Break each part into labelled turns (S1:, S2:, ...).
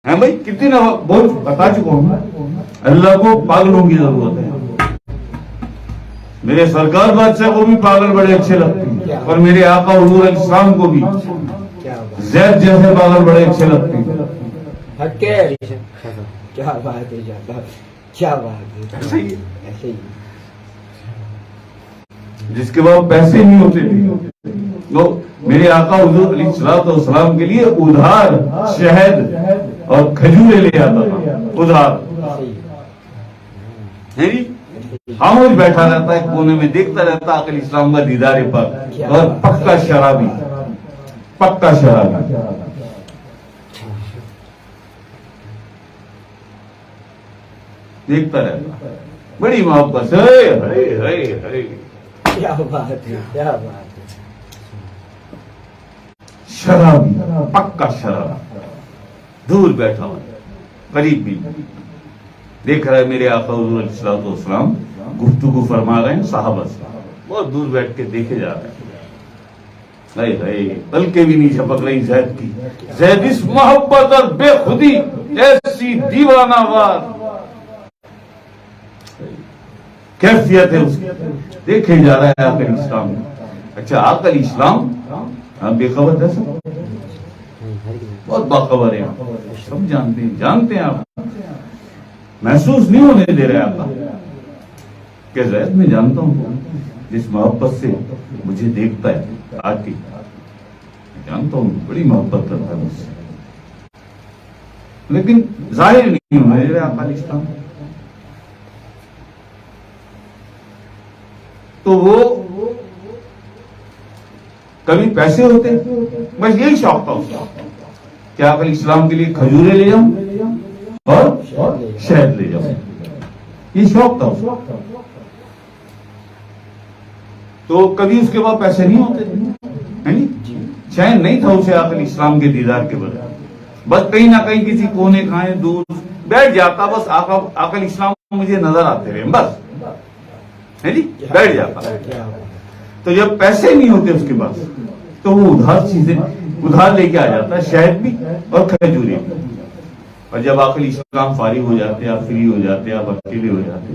S1: ہیں بھائی، کتنی نہ بہت بتا چکا ہوں، اللہ کو پاگلوں کی ضرورت ہے. میرے سرکار بادشاہ کو بھی پاگل بڑے اچھے لگتے ہیں، اور میرے آقا حضور علیہ السلام کو بھی زید جیسے پاگل بڑے اچھے لگتے ہیں.
S2: کیا بات ہے، کیا بات ہے.
S1: صحیح ہے.
S2: ایسے ہی
S1: جس کے بعد پیسے نہیں ہوتے تھے تو میرے آقا حضور علیہ السلام کے لیے ادھار شہد اور کھجورے لے آتا تھا. ادھار ہے جی، خاموش بیٹھا رہتا ہے کونے میں، دیکھتا رہتا آقا علیہ السلام کا دیدار پاک، اور پکا شرابی، پکا شرابی. دیکھتا رہتا، بڑی محبت ہے.
S2: کیا بات ہے، کیا بات ہے.
S1: شرابی، پکا شرابی، دور بیٹھا ہوا، قریب بھی دیکھ رہا ہے. میرے آقا حضور علیہ السلام گفتگو فرما رہے ہیں صحابہ سے، بہت دور بیٹھ کے دیکھے جا رہے ہیں. بلکہ بھی نہیں جھپک رہی زید کی. زید اس محبت اور بے خودی، ایسی دیوانہ وار کیفیت ہے اس کی، دیکھے جا رہا ہے آقا علیہ السلام. اچھا آقا علیہ السلام ہم بے خبر ہے، سب بہت باخبر ہیں، سب جانتے ہیں. آپ محسوس نہیں ہونے دے رہے آقا کہ زید میں جانتا ہوں جس محبت سے مجھے دیکھتا ہے، آج کی جانتا ہوں بڑی محبت کرتا ہے مجھ سے، لیکن ظاہر نہیں ہونے دے رہے آقا علیہ السلام. تو وہ کبھی پیسے ہوتے، بس یہی شوق تھا اس کا کہ آقا علیہ السلام کے لیے کھجورے لے جاؤں اور شہد لے جاؤں. یہ شوق تھا اس کا. تو کبھی اس کے بعد پیسے نہیں ہوتے تھے، چین نہیں تھا اسے آقا علیہ السلام کے دیدار کے بغیر. بس کہیں نہ کہیں کسی کونے کھائیں دور بیٹھ جاتا، بس آقا علیہ السلام مجھے نظر آتے رہے، بس ہے جی، بیٹھ جاتا. تو جب پیسے نہیں ہوتے اس کے پاس تو وہ ادھار چیزیں ادھار لے کے آ جاتا ہے، شہد بھی اور کھجورے بھی. اور جب آقا علیہ السلام فارغ ہو جاتے، آپ فری ہو جاتے، آپ اکیلے ہو جاتے،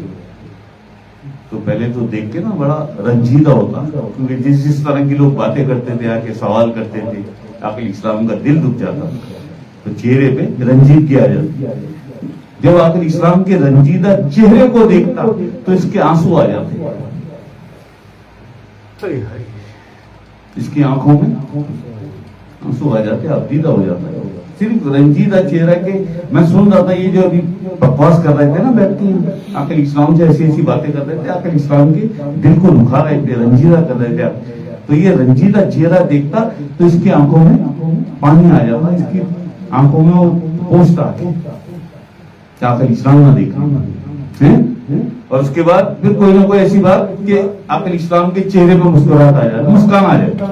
S1: تو پہلے تو دیکھ کے نا بڑا رنجیدہ ہوتا، کیونکہ جس طرح کی لوگ باتیں کرتے تھے، آ کے سوال کرتے تھے، آقا علیہ السلام کا دل دکھ جاتا، تو چہرے پہ رنجیدگی آ جاتی. جب آقا علیہ السلام کے رنجیدہ چہرے کو دیکھتا تو اس کے آنسو آ جاتے، اس کی آنکھوں میں آنسو آ جاتے، آپ دیدہ ہو جاتا ہے. صرف رنجیدہ چہرہ کے میں سن رہا تھا، یہ جو ابھی بکواس کر رہے تھے نا بیٹھ کے آقا علیہ السلام سے ایسی باتیں کر رہے تھے، آقا علیہ السلام کے دل کو دکھا رہے تھے، رنجیدہ کر رہے تھے. تو یہ رنجیدہ چہرہ دیکھتا تو اس کی آنکھوں میں پانی آ جاتا، اس کی آنکھوں میں وہ پوچھتا کہ آقا علیہ السلام نہ دیکھا. اور اس کے بعد پھر کوئی نہ کوئی ایسی بات کہ آقا علیہ السلام کے چہرے پہ مسکراہٹ آ جاتی، مسکان آ جاتی.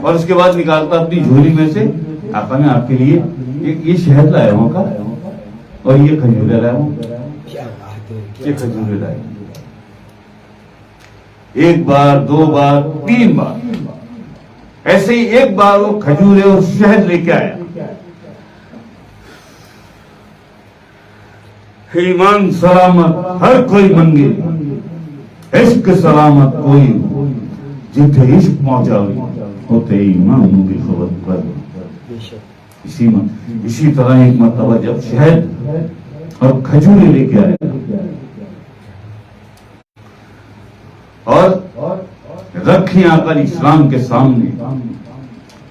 S1: اور اس کے بعد نکالتا اپنی جھولی میں سے، آقا میں آپ کے لیے یہ شہد لایا ہوں کا، اور یہ کھجورے لایا ہوں، یہ کھجورے لائے. ایک بار، دو بار، تین بار، ایسے ہی ایک بار وہ کھجورے اور شہد لے کے آیا. ایمان سلامت ہر کوئی منگے، عشق سلامت کوئی جتھے عشق پہنچاوی ہوتے ایمان کی خبر پر. اسی طرح ایک مرتبہ جب شہد اور کھجورے لے کے آئے اور رکھی آقا علیہ السلام کے سامنے،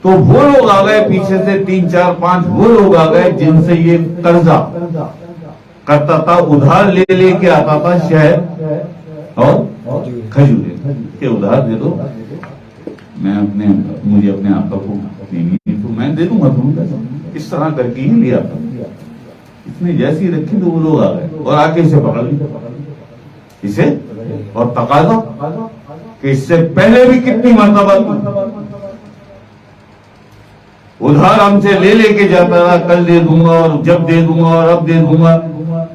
S1: تو وہ لوگ آ گئے پیچھے سے 3 4 5 وہ لوگ آ گئے جن سے یہ قرضہ کرتا تھا، ادھار لے کے آتا تھا شہد اور کھجورے کہ ادھار دے دو، مجھے اپنے آقا کو دینی تو میں دے دوں گا تم. اس طرح کر کے ہی لیا تھا. اس نے جیسی رکھی تو وہ لوگ آ گئے اور آ کے اسے پکڑ لیا اسے، اور تقاضا کہ اس سے پہلے بھی کتنی مرتبہ ادھار ہم سے لے کے جاتا رہا، کل دے دوں گا اور جب دے دوں گا اور اب دے دوں گا،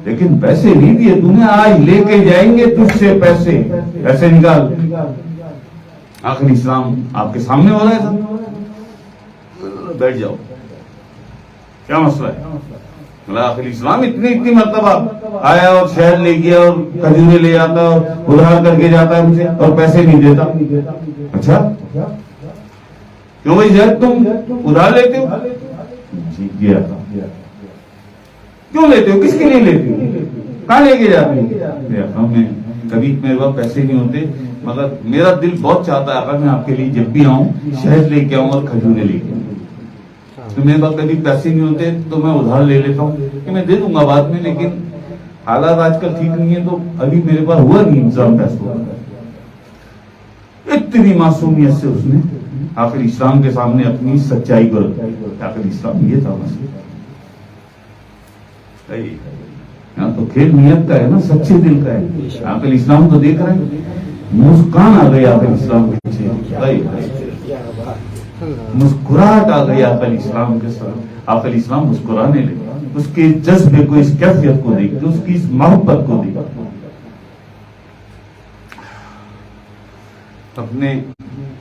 S1: لیکن پیسے نہیں دیے تو نے، آج لے کے جائیں گے تجھ سے پیسے نکال. آخری اسلام آپ کے سامنے ہو رہا ہے، بیٹھ جاؤ. کیا مسئلہ ہے؟ آخر اسلام اتنی مرتبہ آیا اور شہد لے گیا اور کھجورے لے آتا اور ادھار کر کے جاتا ہے مجھے اور پیسے نہیں دیتا. اچھا کیوں بھائی شہد تم ادھار لیتے ہو؟ جیت گیا تھا. کیوں لیتے ہو؟ کس کے لیے لیتے ہو؟ کہاں لے کے جاتے ہو؟ میں کبھی میرے پاس پیسے نہیں ہوتے مگر میرا دل بہت چاہتا ہے اگر میں آپ کے لیے جب بھی آؤں شہد لے کے آؤں اور کھجورے لے کے آؤں. تو میرے پاس کبھی پیسے نہیں ہوتے تو میں ادھار لے لیتا ہوں کہ میں دے دوں گا بعد میں, لیکن حالات آج کل ٹھیک نہیں ہے تو ابھی میرے پاس ہوا نہیں انتظام پیسوں کا. اتنی معصومیت سے اس نے آخر اسلام کے سامنے اپنی سچائی کو رکھا. آخر اسلام یہ تھا مسئلہ. یہاں تو کھیل نیت کا ہے نا, سچے دل کا ہے. آخر اسلام تو دیکھ رہے ہیں, مسکان آ گئی آخر اسلام کے پیچھے, مسکراہٹ آ گئی آخر اسلام کے ساتھ. آخر اسلام مسکرانے لگے, اس کے جذبے کو, اس کیفیت کو دیکھ, اس کی اس محبت کو دیکھ.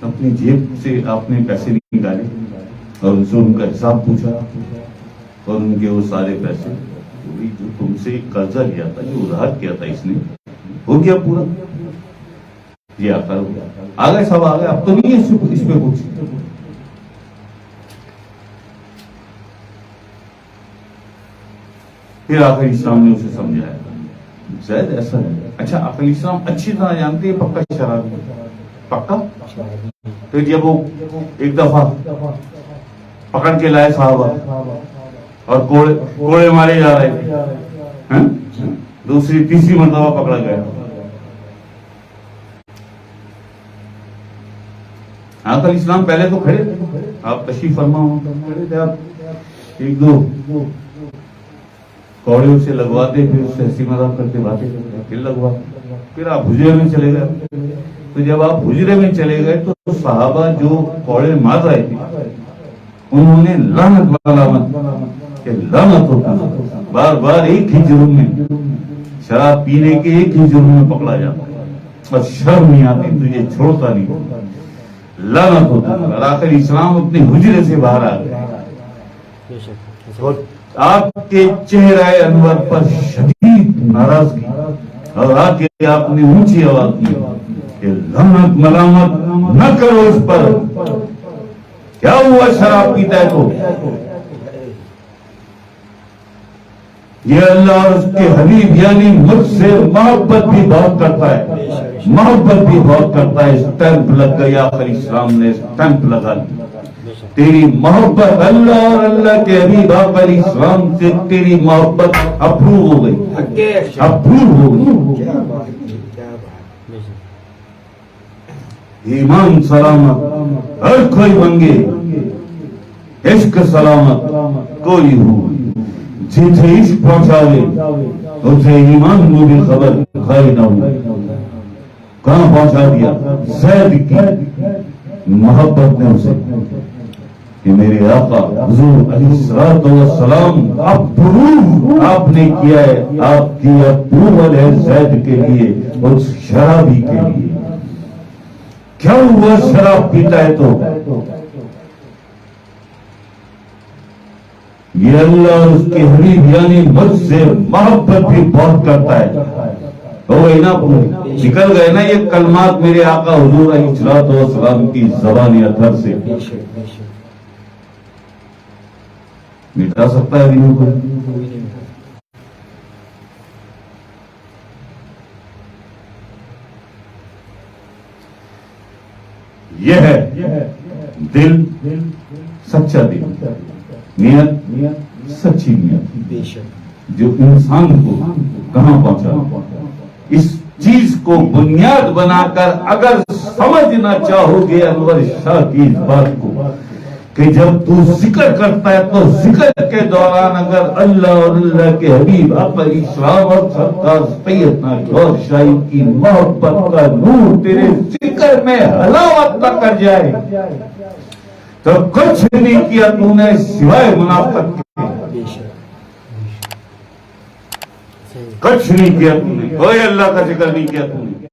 S1: اپنی جیب سے آپ نے پیسے نکالے اور ان سے ان کا حساب پوچھا اور ان کے وہ سارے پیسے جو تم سے قرضہ لیا تھا, جو ادھار کیا تھا, اس نے ہو گیا پورا. یہ آخر ہو گیا, آ گئے سب آ گئے, اب تو نہیں ہے اس پہ کچھ. پھر آخر اسلام نے اسے سمجھایا زید ایسا ہے. اچھا آخر اسلام اچھی طرح جانتے ہیں پکا شراب پکا. پھر جب وہ ایک دفعہ پکڑ کے لائے صحابہ اور کوڑے مارے جا رہے تھے, دوسری تیسری مرتبہ پکڑا گیا. آخر اسلام پہلے تو کھڑے تھے, آپ تشریف فرما کھڑے تھے, آپ ایک دو کوڑے اسے لگواتے, پھر اس سے ہنسی مذاق کرتے, باتیں کرتے, پھر لگواتے, پھر آپ حجرے میں چلے گئے. تو جب آپ حجرے میں چلے گئے تو صحابہ جو کوڑے مار رہے تھے انہوں نے لعنت ملامت کہ لعنت ہوتا, بار بار ایک ہی جرم میں, شراب پینے کے ایک ہی جرم میں پکڑا جاتا ہے اور شرم نہیں آتی, تجھے چھوڑتا نہیں, لعنت ہوتا. اور آخر اسلام اپنے حجرے سے باہر آ گئے اور آپ کے چہرہ انور پر شدید ناراضگی, اور آ کے آپ نے اونچی آواز کی کہ لعنت ملامت نہ کرو اس پر. کیا ہوا شراب پیتا ہے تو یہ اللہ اور اس کے حبیب یعنی مجھ سے محبت بھی بہت کرتا ہے, محبت بھی بہت کرتا ہے. اسٹیمپ لگ گئی, آخر اسلام نے اسٹیمپ لگا دی. تیری محبت اللہ اور اللہ کے حبیب آخر اسلام سے تیری محبت اپروو ہو گئی, اپروو ہو گئی. ایمان سلامت ہر کوئی منگے, عشق سلامت کوئی ہو, جیسے عشق پہنچاوے اسے ایمان میں بھی خبر کھائی نہ ہو. کہاں پہنچا دیا؟ زید کی محبت نے اسے کہ میرے آقا حضور علیہ الصلوۃ والسلام اپروو آپ نے کیا ہے, آپ کی اپروول ہے زید کے لیے اور شرابی کے لیے. کیا ہوا شراب پیتا ہے تو یہ اللہ اور اس کے حبیب یعنی مجھ سے محبت بھی بہت کرتا ہے. نکل گئے نا یہ کلمات میرے آقا حضور علیہ الصلوۃ والسلام کی زبان اطہر سے. مٹا سکتا ہے دنوں کو. یہ ہے دل, سچا دل, نیت سچی نیت, جو انسان کو کہاں پہنچا. اس چیز کو بنیاد بنا کر اگر سمجھنا چاہو گے انور شاہ کی اس بات کو کہ جب تو ذکر کرتا ہے تو ذکر کے دوران اگر اللہ اور اللہ کے حبیب آقا اسلام اور سرکار سیدنا گور شاہی کی محبت کا نور تیرے ذکر میں حلاوت نہ کر جائے تو کچھ نہیں کیا تو نے سوائے منافقت کے. کچھ نہیں کیا تو نے, کوئی اللہ کا ذکر نہیں کیا تو نے.